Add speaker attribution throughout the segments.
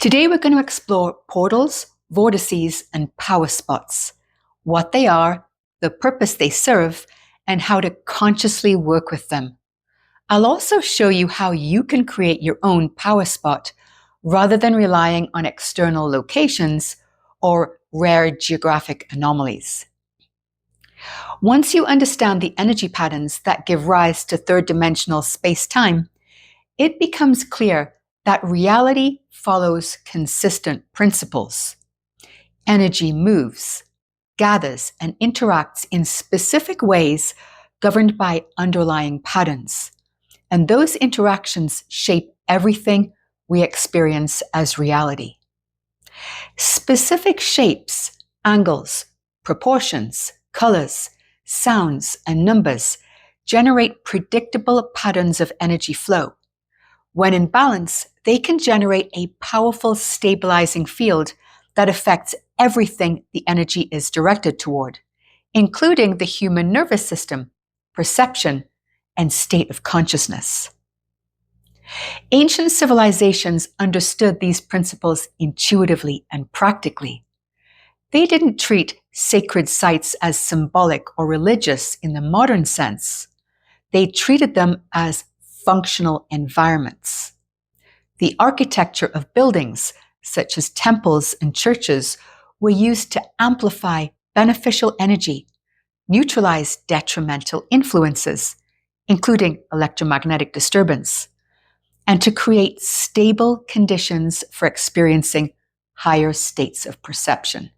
Speaker 1: Today we're going to explore portals, vortices, and power spots, what they are, the purpose they serve, and how to consciously work with them. I'll also show you how you can create your own power spot rather than relying on external locations or rare geographic anomalies. Once you understand the energy patterns that give rise to third-dimensional space-time, it becomes clear that reality follows consistent principles. Energy moves, gathers, and interacts in specific ways governed by underlying patterns, and those interactions shape everything we experience as reality. Specific shapes, angles, proportions, colors, sounds, and numbers generate predictable patterns of energy flow. When in balance, they can generate a powerful stabilizing field that affects everything the energy is directed toward, including the human nervous system, perception, and state of consciousness. Ancient civilizations understood these principles intuitively and practically. They didn't treat sacred sites as symbolic or religious in the modern sense. They treated them as functional environments. The architecture of buildings, such as temples and churches, were used to amplify beneficial energy, neutralize detrimental influences, including electromagnetic disturbance, and to create stable conditions for experiencing higher states of perception.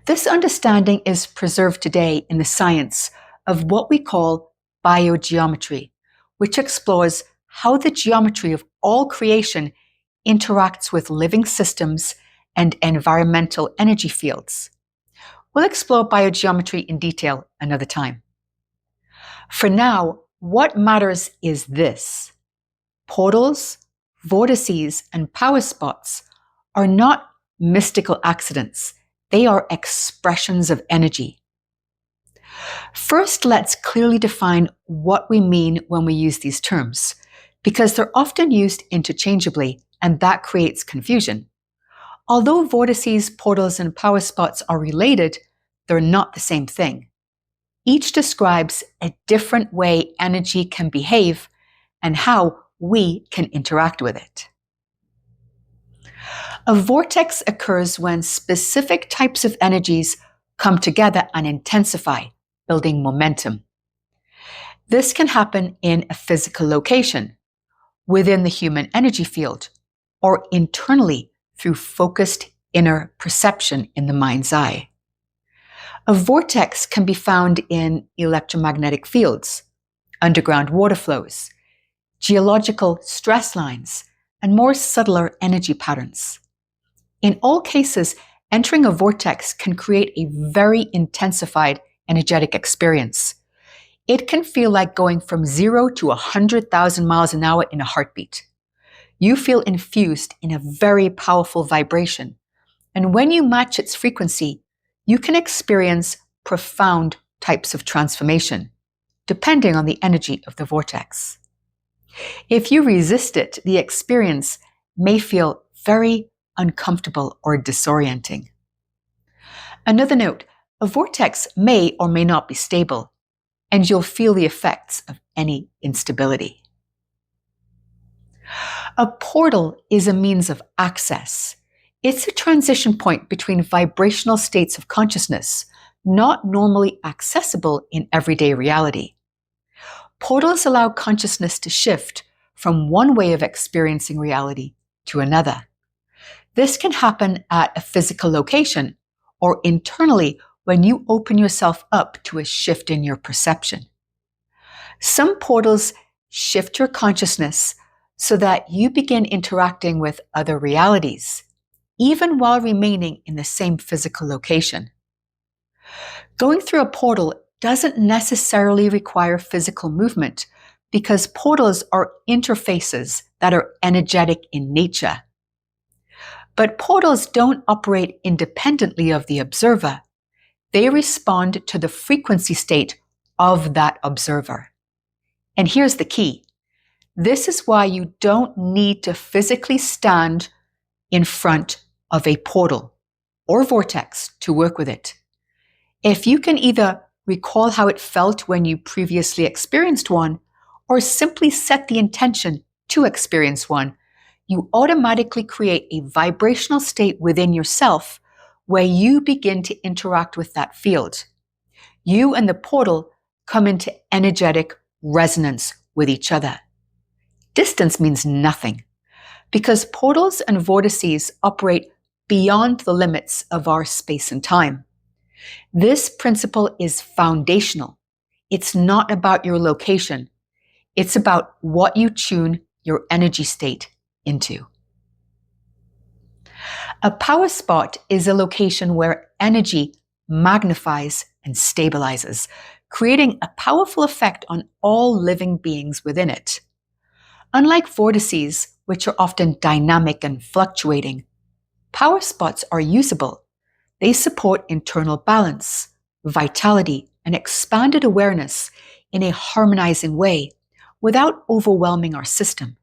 Speaker 1: This understanding is preserved today in the science of what we call biogeometry, which explores how the geometry of all creation interacts with living systems and environmental energy fields. We'll explore biogeometry in detail another time. For now, what matters is this: portals, vortices, and power spots are not mystical accidents. They are expressions of energy. First, let's clearly define what we mean when we use these terms, because they're often used interchangeably, and that creates confusion. Although vortices, portals, and power spots are related, they're not the same thing. Each describes a different way energy can behave and how we can interact with it. A vortex occurs when specific types of energies come together and intensify, building momentum. This can happen in a physical location, within the human energy field, or internally through focused inner perception in the mind's eye. A vortex can be found in electromagnetic fields, underground water flows, geological stress lines, and more subtler energy patterns. In all cases, entering a vortex can create a very intensified energetic experience. It can feel like going from 0 to 100,000 miles an hour in a heartbeat. You feel infused in a very powerful vibration, and when you match its frequency, you can experience profound types of transformation, depending on the energy of the vortex. If you resist it, the experience may feel very uncomfortable or disorienting. Another note: a vortex may or may not be stable, and you'll feel the effects of any instability. A portal is a means of access. It's a transition point between vibrational states of consciousness, not normally accessible in everyday reality. Portals allow consciousness to shift from one way of experiencing reality to another. This can happen at a physical location or internally when you open yourself up to a shift in your perception. Some portals shift your consciousness so that you begin interacting with other realities, even while remaining in the same physical location. Going through a portal doesn't necessarily require physical movement, because portals are interfaces that are energetic in nature. But portals don't operate independently of the observer. They respond to the frequency state of that observer. And here's the key: This is why you don't need to physically stand, in front of a portal or vortex to work with it. If you can either recall how it felt when you previously experienced one, or simply set the intention to experience one, you automatically create a vibrational state within yourself where you begin to interact with that field. You and the portal come into energetic resonance with each other. Distance means nothing, because portals and vortices operate beyond the limits of our space and time. This principle is foundational. It's not about your location. It's about what you tune your energy state into. A power spot is a location where energy magnifies and stabilizes, creating a powerful effect on all living beings within it. Unlike vortices, which are often dynamic and fluctuating, power spots are usable. They support internal balance, vitality, and expanded awareness in a harmonizing way without overwhelming our system.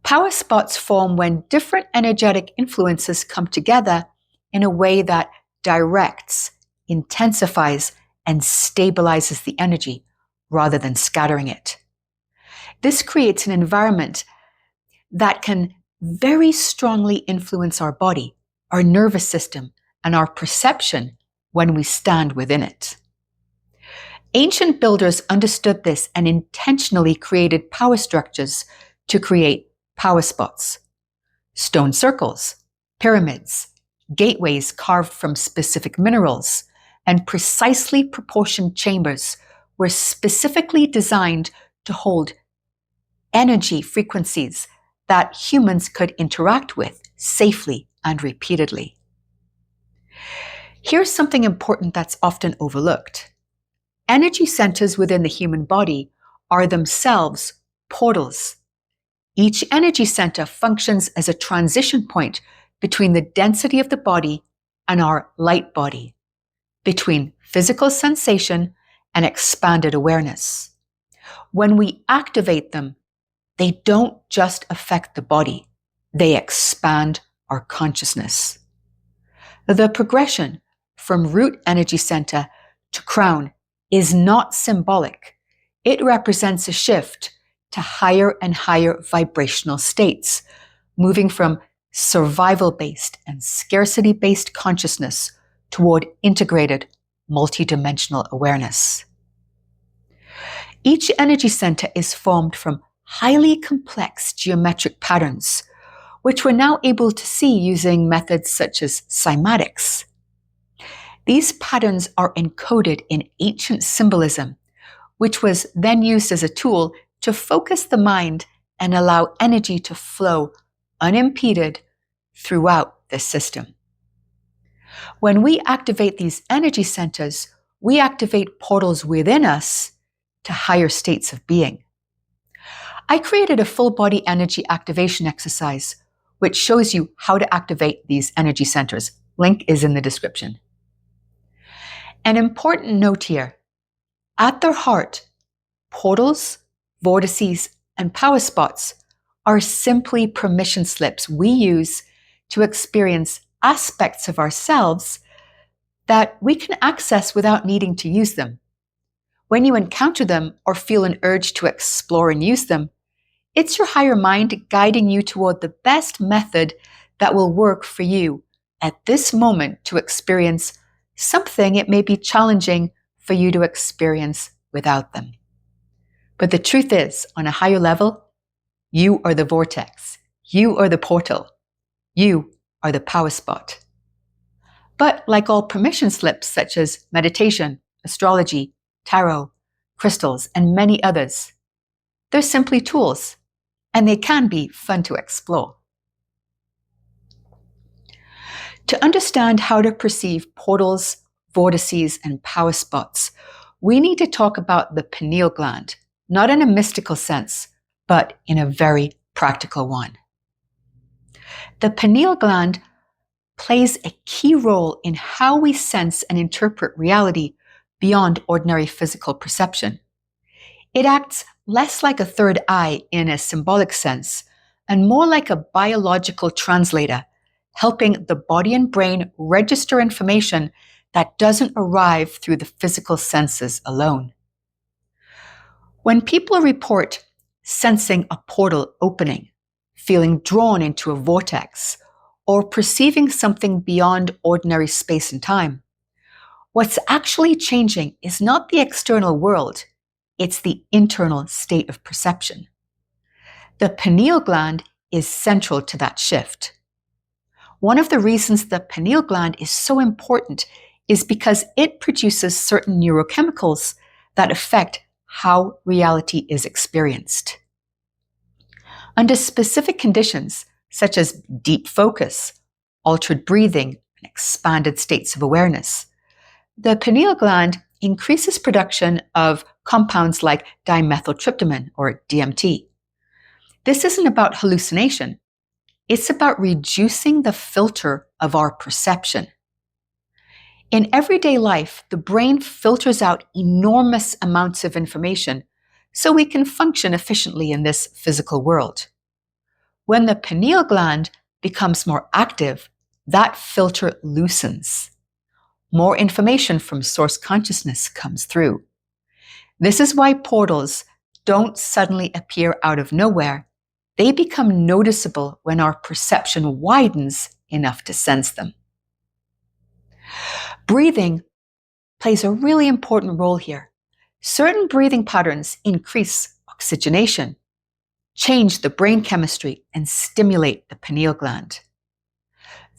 Speaker 1: Power spots form when different energetic influences come together in a way that directs, intensifies, and stabilizes the energy rather than scattering it. This creates an environment that can very strongly influence our body, our nervous system, and our perception when we stand within it. Ancient builders understood this and intentionally created power structures to create power spots. Stone circles, pyramids, gateways carved from specific minerals, and precisely proportioned chambers were specifically designed to hold energy frequencies that humans could interact with safely and repeatedly. Here's something important that's often overlooked. Energy centers within the human body are themselves portals. Each energy center functions as a transition point between the density of the body and our light body, between physical sensation and expanded awareness. When we activate them, they don't just affect the body, they expand our consciousness. The progression from root energy center to crown is not symbolic. It represents a shift to higher and higher vibrational states, moving from survival-based and scarcity-based consciousness toward integrated, multidimensional awareness. Each energy center is formed from highly complex geometric patterns, which we're now able to see using methods such as cymatics. These patterns are encoded in ancient symbolism, which was then used as a tool to focus the mind and allow energy to flow unimpeded throughout the system. When we activate these energy centers, we activate portals within us to higher states of being. I created a full body energy activation exercise, which shows you how to activate these energy centers. Link is in the description. An important note here, at their heart, portals, vortices, and power spots are simply permission slips we use to experience aspects of ourselves that we can access without needing to use them. When you encounter them or feel an urge to explore and use them, it's your higher mind guiding you toward the best method that will work for you at this moment to experience something it may be challenging for you to experience without them. But the truth is, on a higher level, you are the vortex, you are the portal, you are the power spot. But like all permission slips such as meditation, astrology, tarot, crystals, and many others, they're simply tools, and they can be fun to explore. To understand how to perceive portals, vortices, and power spots, we need to talk about the pineal gland, not in a mystical sense, but in a very practical one. The pineal gland plays a key role in how we sense and interpret reality beyond ordinary physical perception. It acts less like a third eye in a symbolic sense and more like a biological translator, helping the body and brain register information that doesn't arrive through the physical senses alone. When people report sensing a portal opening, feeling drawn into a vortex, or perceiving something beyond ordinary space and time, what's actually changing is not the external world, it's the internal state of perception. The pineal gland is central to that shift. One of the reasons the pineal gland is so important is because it produces certain neurochemicals that affect how reality is experienced. Under specific conditions, such as deep focus, altered breathing, and expanded states of awareness, the pineal gland increases production of compounds like dimethyltryptamine, or DMT. This isn't about hallucination. It's about reducing the filter of our perception. In everyday life, the brain filters out enormous amounts of information so we can function efficiently in this physical world. When the pineal gland becomes more active, that filter loosens. More information from source consciousness comes through. This is why portals don't suddenly appear out of nowhere. They become noticeable when our perception widens enough to sense them. Breathing plays a really important role here. Certain breathing patterns increase oxygenation, change the brain chemistry, and stimulate the pineal gland.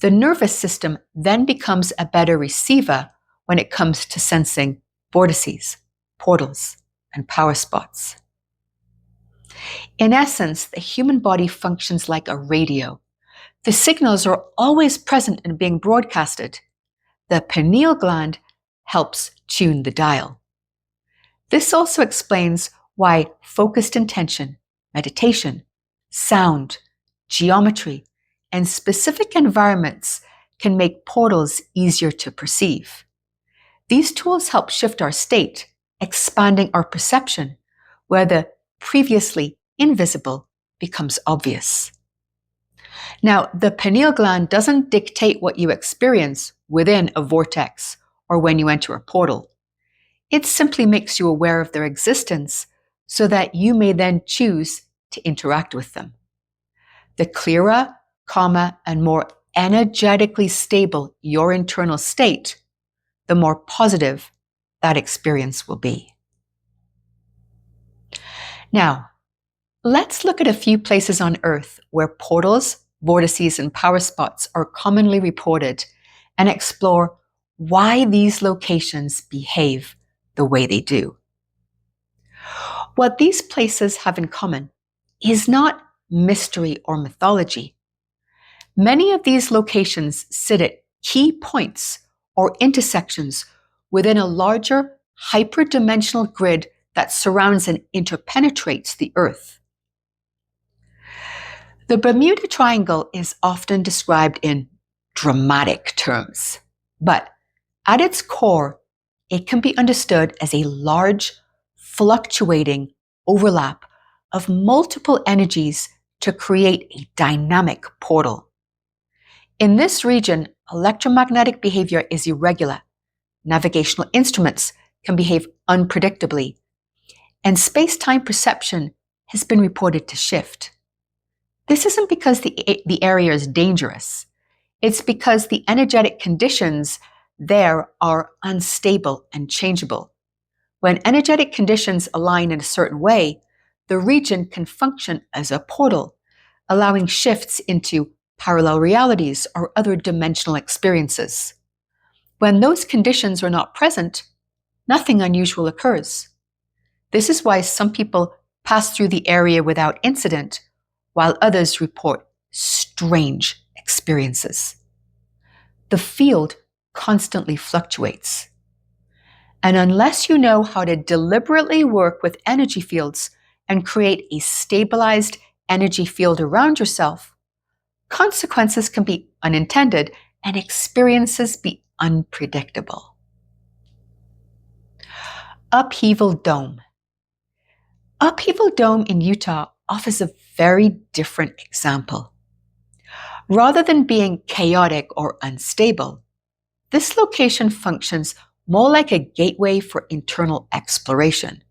Speaker 1: The nervous system then becomes a better receiver when it comes to sensing vortices, portals, and power spots. In essence, the human body functions like a radio. The signals are always present and being broadcasted. The pineal gland helps tune the dial. This also explains why focused intention, meditation, sound, geometry, and specific environments can make portals easier to perceive. These tools help shift our state, expanding our perception, where the previously invisible becomes obvious. Now, the pineal gland doesn't dictate what you experience within a vortex or when you enter a portal. It simply makes you aware of their existence so that you may then choose to interact with them. The clearer, calmer, and more energetically stable your internal state, the more positive that experience will be. Now, let's look at a few places on Earth where portals, vortices, and power spots are commonly reported and explore why these locations behave the way they do. What these places have in common is not mystery or mythology. Many of these locations sit at key points or intersections within a larger hyperdimensional grid that surrounds and interpenetrates the Earth. The Bermuda Triangle is often described in dramatic terms, but at its core, it can be understood as a large, fluctuating overlap of multiple energies to create a dynamic portal. In this region, electromagnetic behavior is irregular, navigational instruments can behave unpredictably, and space-time perception has been reported to shift. This isn't because the area is dangerous. It's because the energetic conditions there are unstable and changeable. When energetic conditions align in a certain way, the region can function as a portal, allowing shifts into parallel realities or other dimensional experiences. When those conditions are not present, nothing unusual occurs. This is why some people pass through the area without incident, while others report strange experiences. The field constantly fluctuates. And unless you know how to deliberately work with energy fields and create a stabilized energy field around yourself, consequences can be unintended and experiences be unpredictable. Upheaval Dome. Upheaval Dome in Utah offers a very different example. Rather than being chaotic or unstable, this location functions more like a gateway for internal exploration.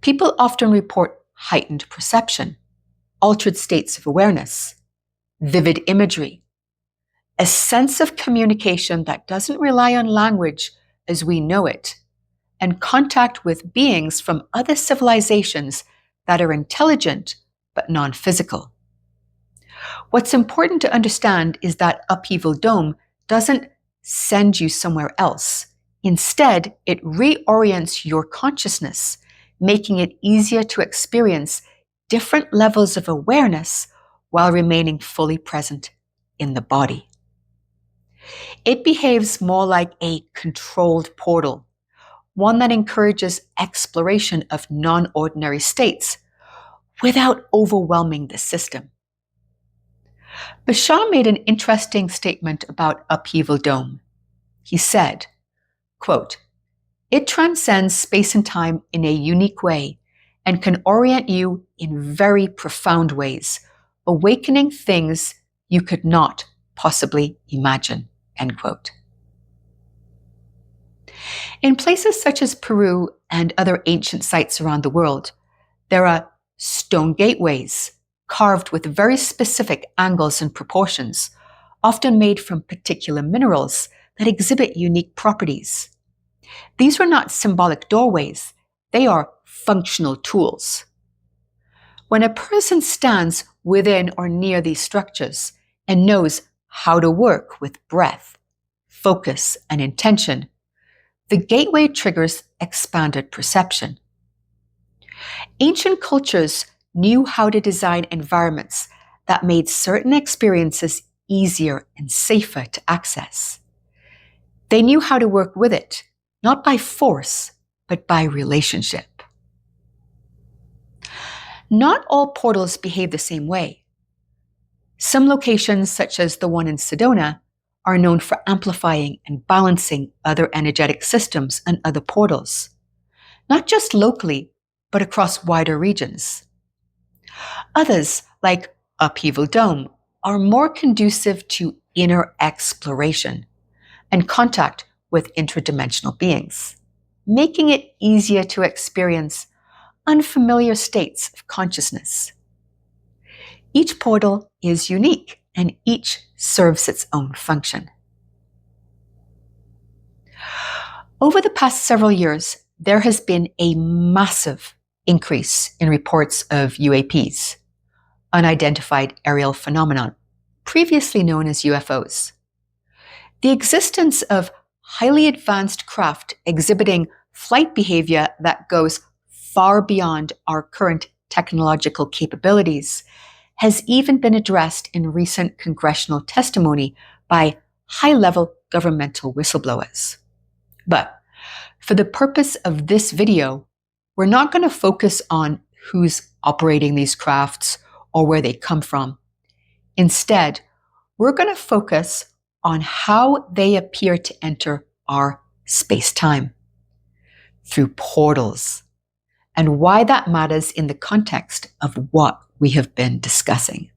Speaker 1: People often report heightened perception, altered states of awareness, vivid imagery, a sense of communication that doesn't rely on language as we know it, and contact with beings from other civilizations that are intelligent but non-physical. What's important to understand is that 𝗣cie𝗿𝘁 doesn't send you somewhere else. Instead, it reorients your consciousness, making it easier to experience different levels of awareness while remaining fully present in the body. It behaves more like a controlled portal, one that encourages exploration of non-ordinary states without overwhelming the system. Bashar made an interesting statement about 𝗣cie𝗿𝘁. He said, quote, "It transcends space and time in a unique way and can orient you in very profound ways, awakening things you could not possibly imagine." End quote. In places such as Peru and other ancient sites around the world, there are stone gateways carved with very specific angles and proportions, often made from particular minerals that exhibit unique properties. These were not symbolic doorways, they are functional tools. When a person stands within or near these structures and knows how to work with breath, focus, and intention, the gateway triggers expanded perception. Ancient cultures knew how to design environments that made certain experiences easier and safer to access. They knew how to work with it, not by force, but by relationship. Not all portals behave the same way. Some locations, such as the one in Sedona, are known for amplifying and balancing other energetic systems and other portals, not just locally, but across wider regions. Others, like 𝗣cie𝗿𝘁𝘁, are more conducive to inner exploration and contact with interdimensional beings, making it easier to experience unfamiliar states of consciousness. Each portal is unique, and each serves its own function. Over the past several years, there has been a massive increase in reports of UAPs, unidentified aerial phenomenon, previously known as UFOs. The existence of highly advanced craft exhibiting flight behavior that goes far beyond our current technological capabilities has even been addressed in recent congressional testimony by high-level governmental whistleblowers. But for the purpose of this video, we're not going to focus on who's operating these crafts or where they come from. Instead, we're going to focus on how they appear to enter our space-time through portals, and why that matters in the context of what we have been discussing.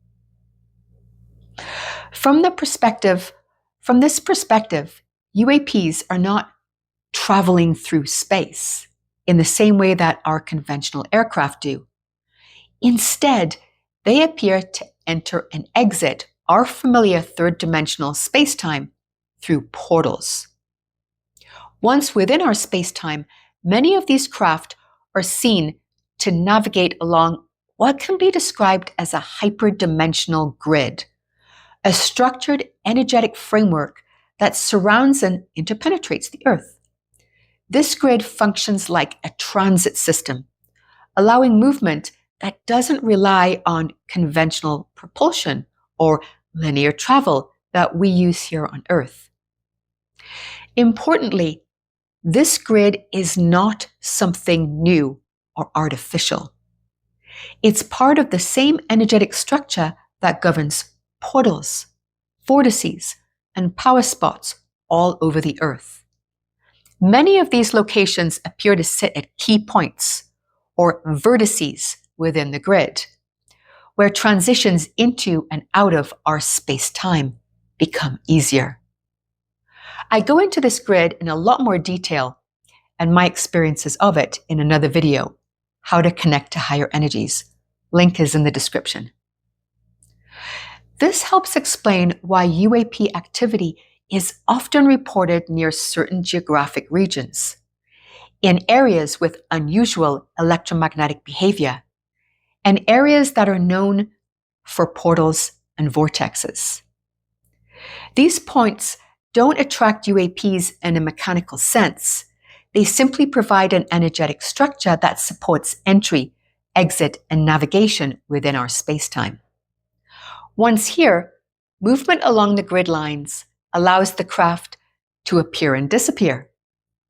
Speaker 1: From this perspective, UAPs are not traveling through space in the same way that our conventional aircraft do. Instead, they appear to enter and exit our familiar third-dimensional space-time through portals. Once within our space-time, many of these craft are seen to navigate along what can be described as a hyperdimensional grid, a structured energetic framework that surrounds and interpenetrates the Earth. This grid functions like a transit system, allowing movement that doesn't rely on conventional propulsion or linear travel that we use here on Earth. Importantly, this grid is not something new or artificial. It's part of the same energetic structure that governs portals, vortices, and power spots all over the Earth. Many of these locations appear to sit at key points, or vertices, within the grid, where transitions into and out of our space-time become easier. I go into this grid in a lot more detail and my experiences of it in another video, How to Connect to Higher Energies. Link is in the description. This helps explain why UAP activity is often reported near certain geographic regions, in areas with unusual electromagnetic behavior, and areas that are known for portals and vortexes. These points don't attract UAPs in a mechanical sense. They simply provide an energetic structure that supports entry, exit, and navigation within our spacetime. Once here, movement along the grid lines allows the craft to appear and disappear,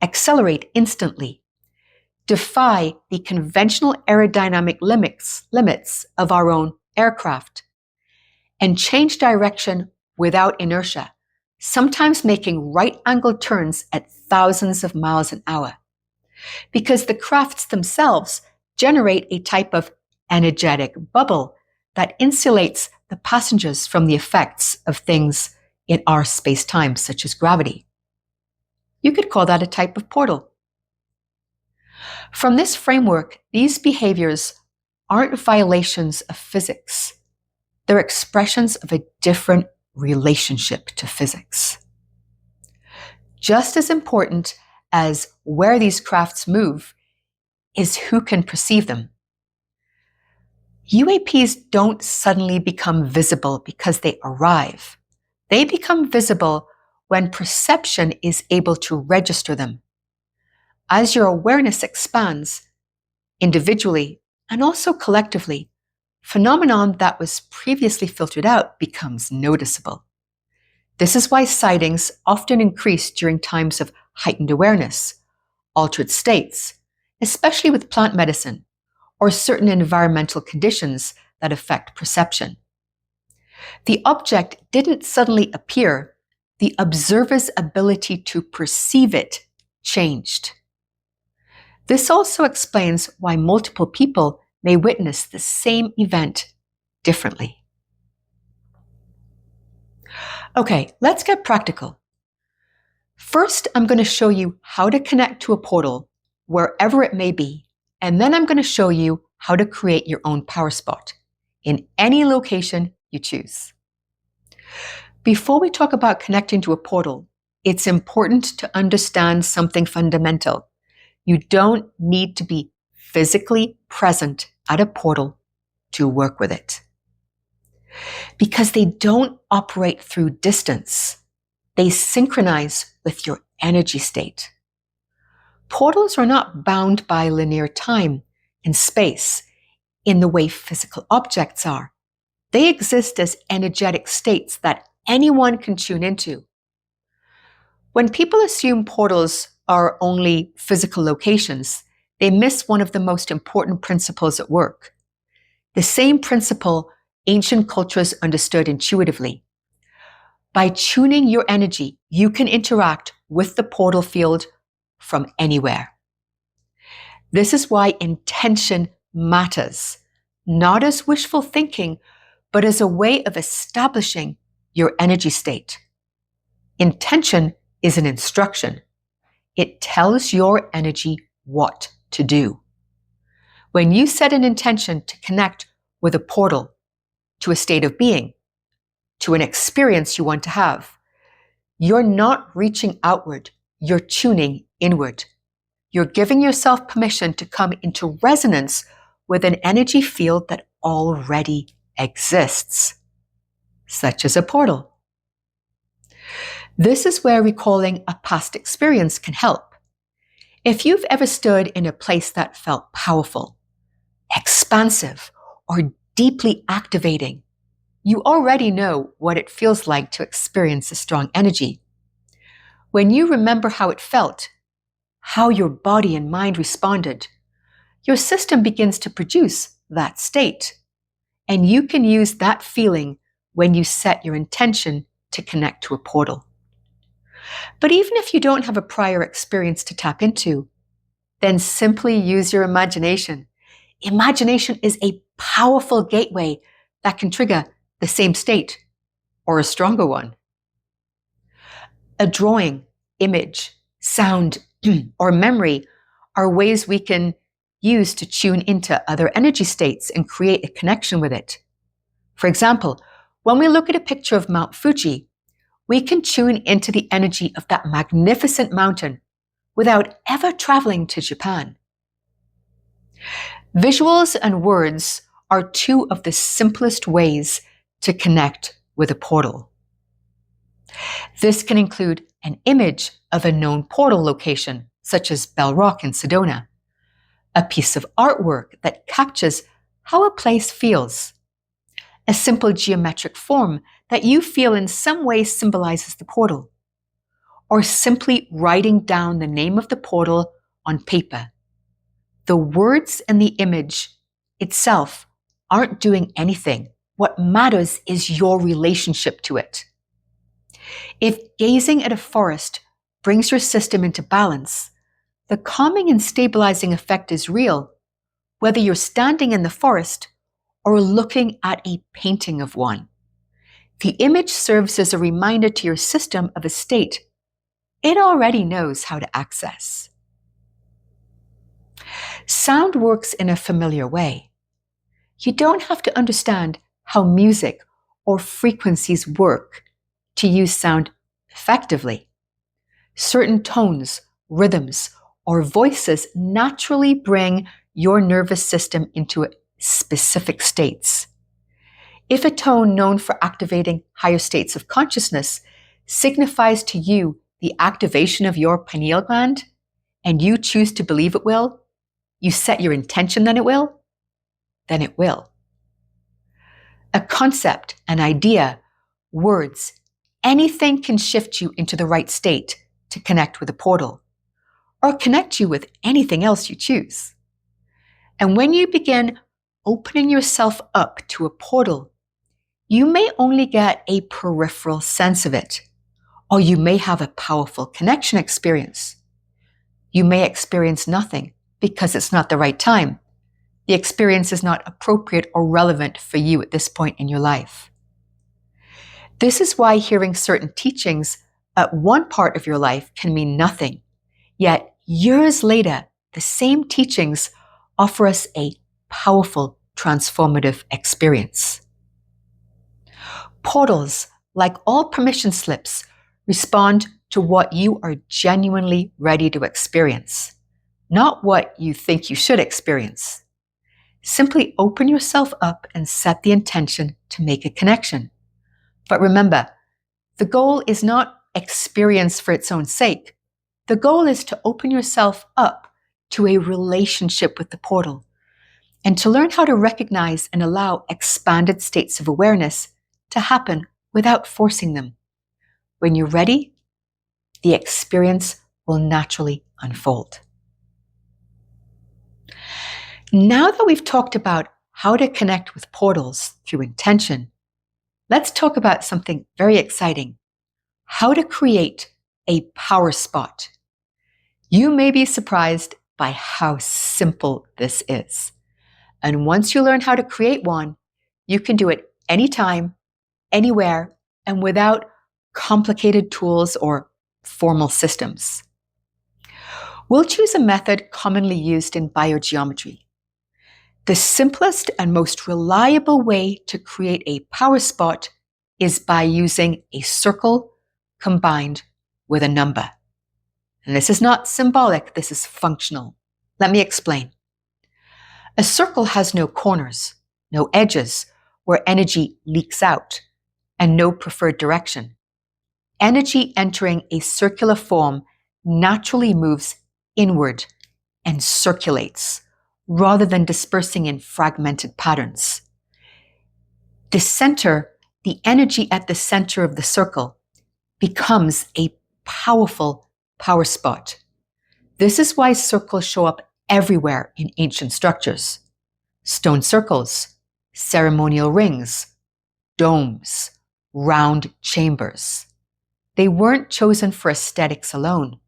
Speaker 1: accelerate instantly, defy the conventional aerodynamic limits of our own aircraft, and change direction without inertia, sometimes making right-angled turns at thousands of miles an hour, because the crafts themselves generate a type of energetic bubble that insulates the passengers from the effects of things in our space-time, such as gravity. You could call that a type of portal. From this framework, these behaviors aren't violations of physics. They're expressions of a different relationship to physics. Just as important as where these crafts move is who can perceive them. UAPs don't suddenly become visible because they arrive. They become visible when perception is able to register them. As your awareness expands, individually and also collectively, phenomenon that was previously filtered out becomes noticeable. This is why sightings often increase during times of heightened awareness, altered states, especially with plant medicine, or certain environmental conditions that affect perception. The object didn't suddenly appear, the observer's ability to perceive it changed. This also explains why multiple people may witness the same event differently. Okay, let's get practical. First, I'm going to show you how to connect to a portal, wherever it may be, and then I'm going to show you how to create your own power spot in any location you choose. Before we talk about connecting to a portal, it's important to understand something fundamental. You don't need to be physically present at a portal to work with it. Because they don't operate through distance. They synchronize with your energy state. Portals are not bound by linear time and space in the way physical objects are. They exist as energetic states that anyone can tune into. When people assume portals are only physical locations, they miss one of the most important principles at work. The same principle ancient cultures understood intuitively. By tuning your energy, you can interact with the portal field from anywhere. This is why intention matters, not as wishful thinking, but as a way of establishing your energy state. Intention is an instruction. It tells your energy what to do. When you set an intention to connect with a portal, to a state of being, to an experience you want to have, you're not reaching outward, you're tuning inward. You're giving yourself permission to come into resonance with an energy field that already exists, such as a portal. This is where recalling a past experience can help. If you've ever stood in a place that felt powerful, expansive, or deeply activating, you already know what it feels like to experience a strong energy. When you remember how it felt, how your body and mind responded, your system begins to produce that state. And you can use that feeling when you set your intention to connect to a portal. But even if you don't have a prior experience to tap into, then simply use your imagination. imagination is a powerful gateway that can trigger the same state or a stronger one. A drawing, image, sound, or memory are ways we can use to tune into other energy states and create a connection with it. For example, when we look at a picture of Mount Fuji, we can tune into the energy of that magnificent mountain without ever traveling to Japan. Visuals and words are two of the simplest ways to connect with a portal. This can include an image of a known portal location, such as Bell Rock in Sedona, a piece of artwork that captures how a place feels, a simple geometric form that you feel in some way symbolizes the portal, or simply writing down the name of the portal on paper. The words and the image itself aren't doing anything. What matters is your relationship to it. If gazing at a forest brings your system into balance, the calming and stabilizing effect is real, whether you're standing in the forest or looking at a painting of one. The image serves as a reminder to your system of a state it already knows how to access. Sound works in a familiar way. You don't have to understand how music or frequencies work to use sound effectively. Certain tones, rhythms, or voices naturally bring your nervous system into specific states. If a tone known for activating higher states of consciousness signifies to you the activation of your pineal gland, and you choose to believe it will, you set your intention that it will, then it will. A concept, an idea, words, anything can shift you into the right state to connect with a portal, or connect you with anything else you choose. And when you begin opening yourself up to a portal, you may only get a peripheral sense of it, or you may have a powerful connection experience. You may experience nothing because it's not the right time. The experience is not appropriate or relevant for you at this point in your life. This is why hearing certain teachings at one part of your life can mean nothing, yet years later, the same teachings offer us a powerful, transformative experience. Portals, like all permission slips, respond to what you are genuinely ready to experience, not what you think you should experience. Simply open yourself up and set the intention to make a connection. But remember, the goal is not experience for its own sake. The goal is to open yourself up to a relationship with the portal and to learn how to recognize and allow expanded states of awareness to happen without forcing them. When you're ready, the experience will naturally unfold. Now that we've talked about how to connect with portals through intention, let's talk about something very exciting: how to create a power spot. You may be surprised by how simple this is. And once you learn how to create one, you can do it anytime, anywhere, and without complicated tools or formal systems. We'll choose a method commonly used in biogeometry. The simplest and most reliable way to create a power spot is by using a circle combined with a number. And this is not symbolic, this is functional. Let me explain. A circle has no corners, no edges where energy leaks out, and no preferred direction. Energy entering a circular form naturally moves inward and circulates, rather than dispersing in fragmented patterns. The energy at the center of the circle becomes a powerful power spot. This is why circles show up everywhere in ancient structures. Stone circles, ceremonial rings, domes, round chambers. They weren't chosen for aesthetics alone.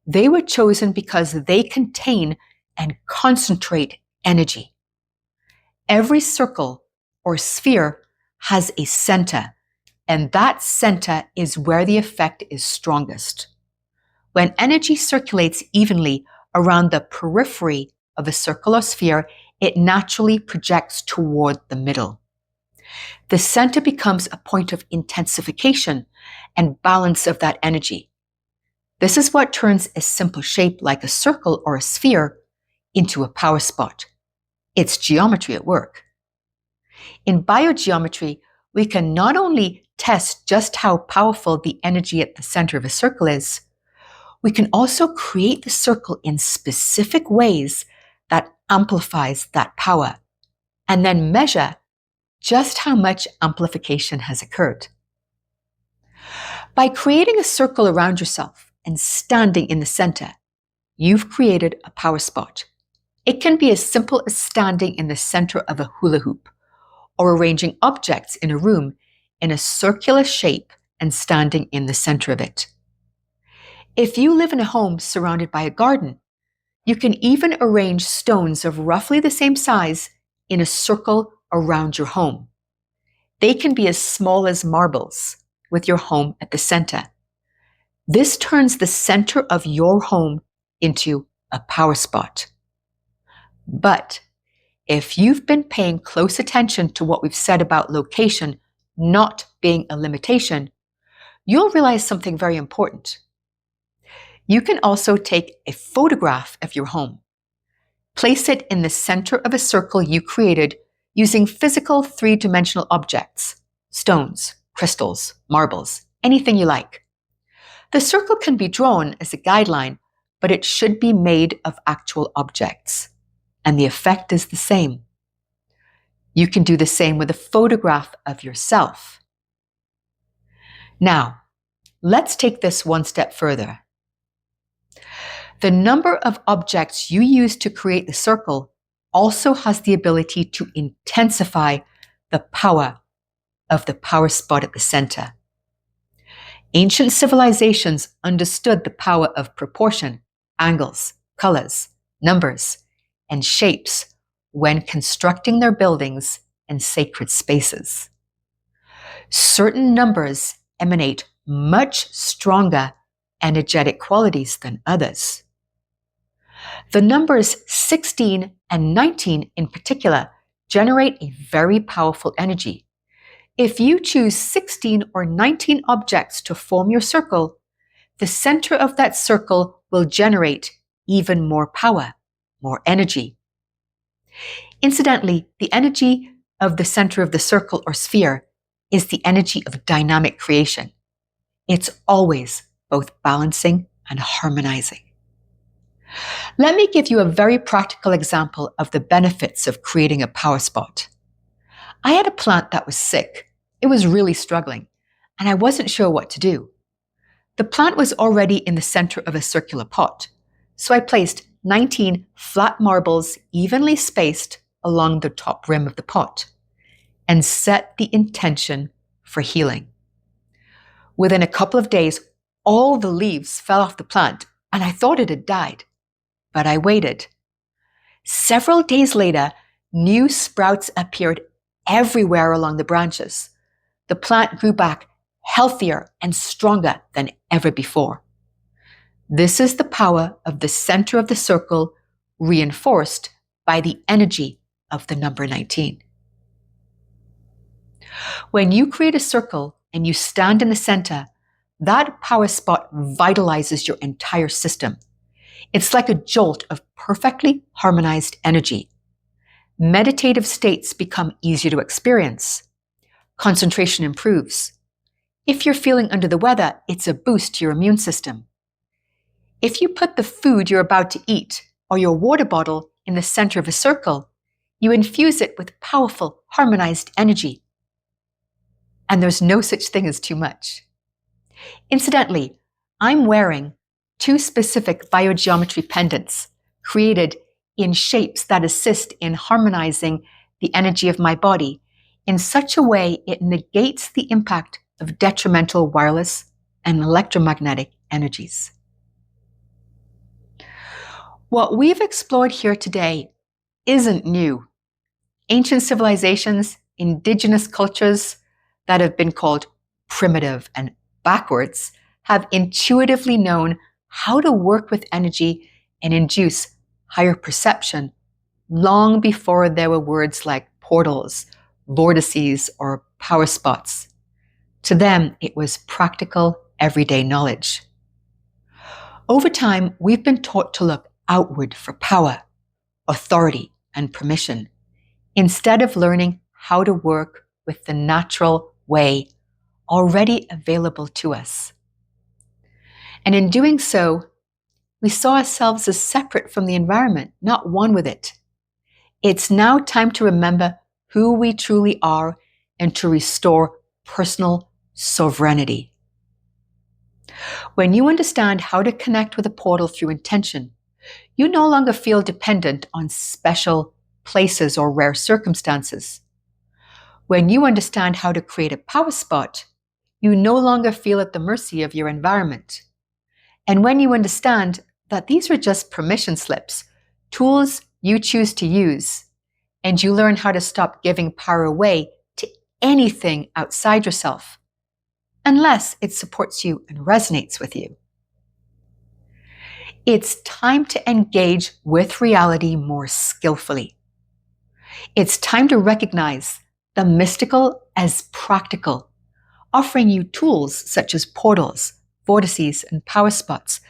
Speaker 1: They were chosen because they contain and concentrate energy. Every circle or sphere has a center, and that center is where the effect is strongest. When energy circulates evenly around the periphery of a circle or sphere, it naturally projects toward the middle. The center becomes a point of intensification and balance of that energy. This is what turns a simple shape like a circle or a sphere into a power spot. It's geometry at work. In biogeometry, we can not only test just how powerful the energy at the center of a circle is, we can also create the circle in specific ways that amplifies that power, and then measure just how much amplification has occurred. By creating a circle around yourself and standing in the center, you've created a power spot. It can be as simple as standing in the center of a hula hoop, or arranging objects in a room in a circular shape and standing in the center of it. If you live in a home surrounded by a garden, you can even arrange stones of roughly the same size in a circle around your home. They can be as small as marbles, with your home at the center. This turns the center of your home into a power spot. But if you've been paying close attention to what we've said about location not being a limitation, you'll realize something very important. You can also take a photograph of your home. Place it in the center of a circle you created using physical three-dimensional objects, stones, crystals, marbles, anything you like. The circle can be drawn as a guideline, but it should be made of actual objects, and the effect is the same. You can do the same with a photograph of yourself. Now, let's take this one step further. The number of objects you use to create the circle also has the ability to intensify the power of the power spot at the center. Ancient civilizations understood the power of proportion, angles, colors, numbers, and shapes when constructing their buildings and sacred spaces. Certain numbers emanate much stronger energetic qualities than others. The numbers 16 and 19 in particular generate a very powerful energy. If you choose 16 or 19 objects to form your circle, the center of that circle will generate even more power, more energy. Incidentally, the energy of the center of the circle or sphere is the energy of dynamic creation. It's always both balancing and harmonizing. Let me give you a very practical example of the benefits of creating a power spot. I had a plant that was sick. It was really struggling, and I wasn't sure what to do. The plant was already in the center of a circular pot, so I placed 19 flat marbles evenly spaced along the top rim of the pot and set the intention for healing. Within a couple of days, all the leaves fell off the plant, and I thought it had died. But I waited. Several days later, new sprouts appeared everywhere along the branches. The plant grew back healthier and stronger than ever before. This is the power of the center of the circle reinforced by the energy of the number 19. When you create a circle and you stand in the center, that power spot vitalizes your entire system. It's like a jolt of perfectly harmonized energy. Meditative states become easier to experience. Concentration improves. If you're feeling under the weather, it's a boost to your immune system. If you put the food you're about to eat or your water bottle in the center of a circle, you infuse it with powerful, harmonized energy. And there's no such thing as too much. Incidentally, I'm wearing 2 specific biogeometry pendants created in shapes that assist in harmonizing the energy of my body in such a way it negates the impact of detrimental wireless and electromagnetic energies. What we've explored here today isn't new. Ancient civilizations, indigenous cultures that have been called primitive and backwards have intuitively known how to work with energy and induce higher perception long before there were words like portals, vortices, or power spots. To them, it was practical, everyday knowledge. Over time, we've been taught to look outward for power, authority, and permission, instead of learning how to work with the natural way already available to us. And in doing so, we saw ourselves as separate from the environment, not one with it. It's now time to remember who we truly are and to restore personal sovereignty. When you understand how to connect with a portal through intention, you no longer feel dependent on special places or rare circumstances. When you understand how to create a power spot, you no longer feel at the mercy of your environment. And when you understand that these are just permission slips, tools you choose to use, and you learn how to stop giving power away to anything outside yourself, unless it supports you and resonates with you. It's time to engage with reality more skillfully. It's time to recognize the mystical as practical, offering you tools such as portals, vortices, and power spots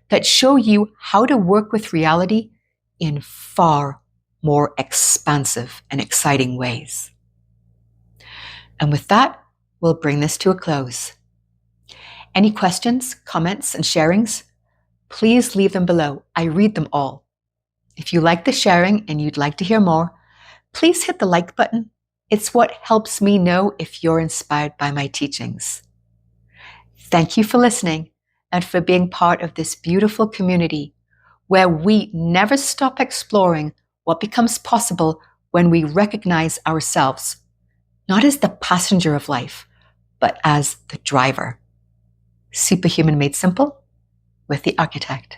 Speaker 1: that show you how to work with reality in far more expansive and exciting ways. And with that, we'll bring this to a close. Any questions, comments, and sharings? Please leave them below. I read them all. If you like the sharing and you'd like to hear more, please hit the like button. It's what helps me know if you're inspired by my teachings. Thank you for listening and for being part of this beautiful community where we never stop exploring what becomes possible when we recognize ourselves, not as the passenger of life, but as the driver. Superhuman made simple with the architect.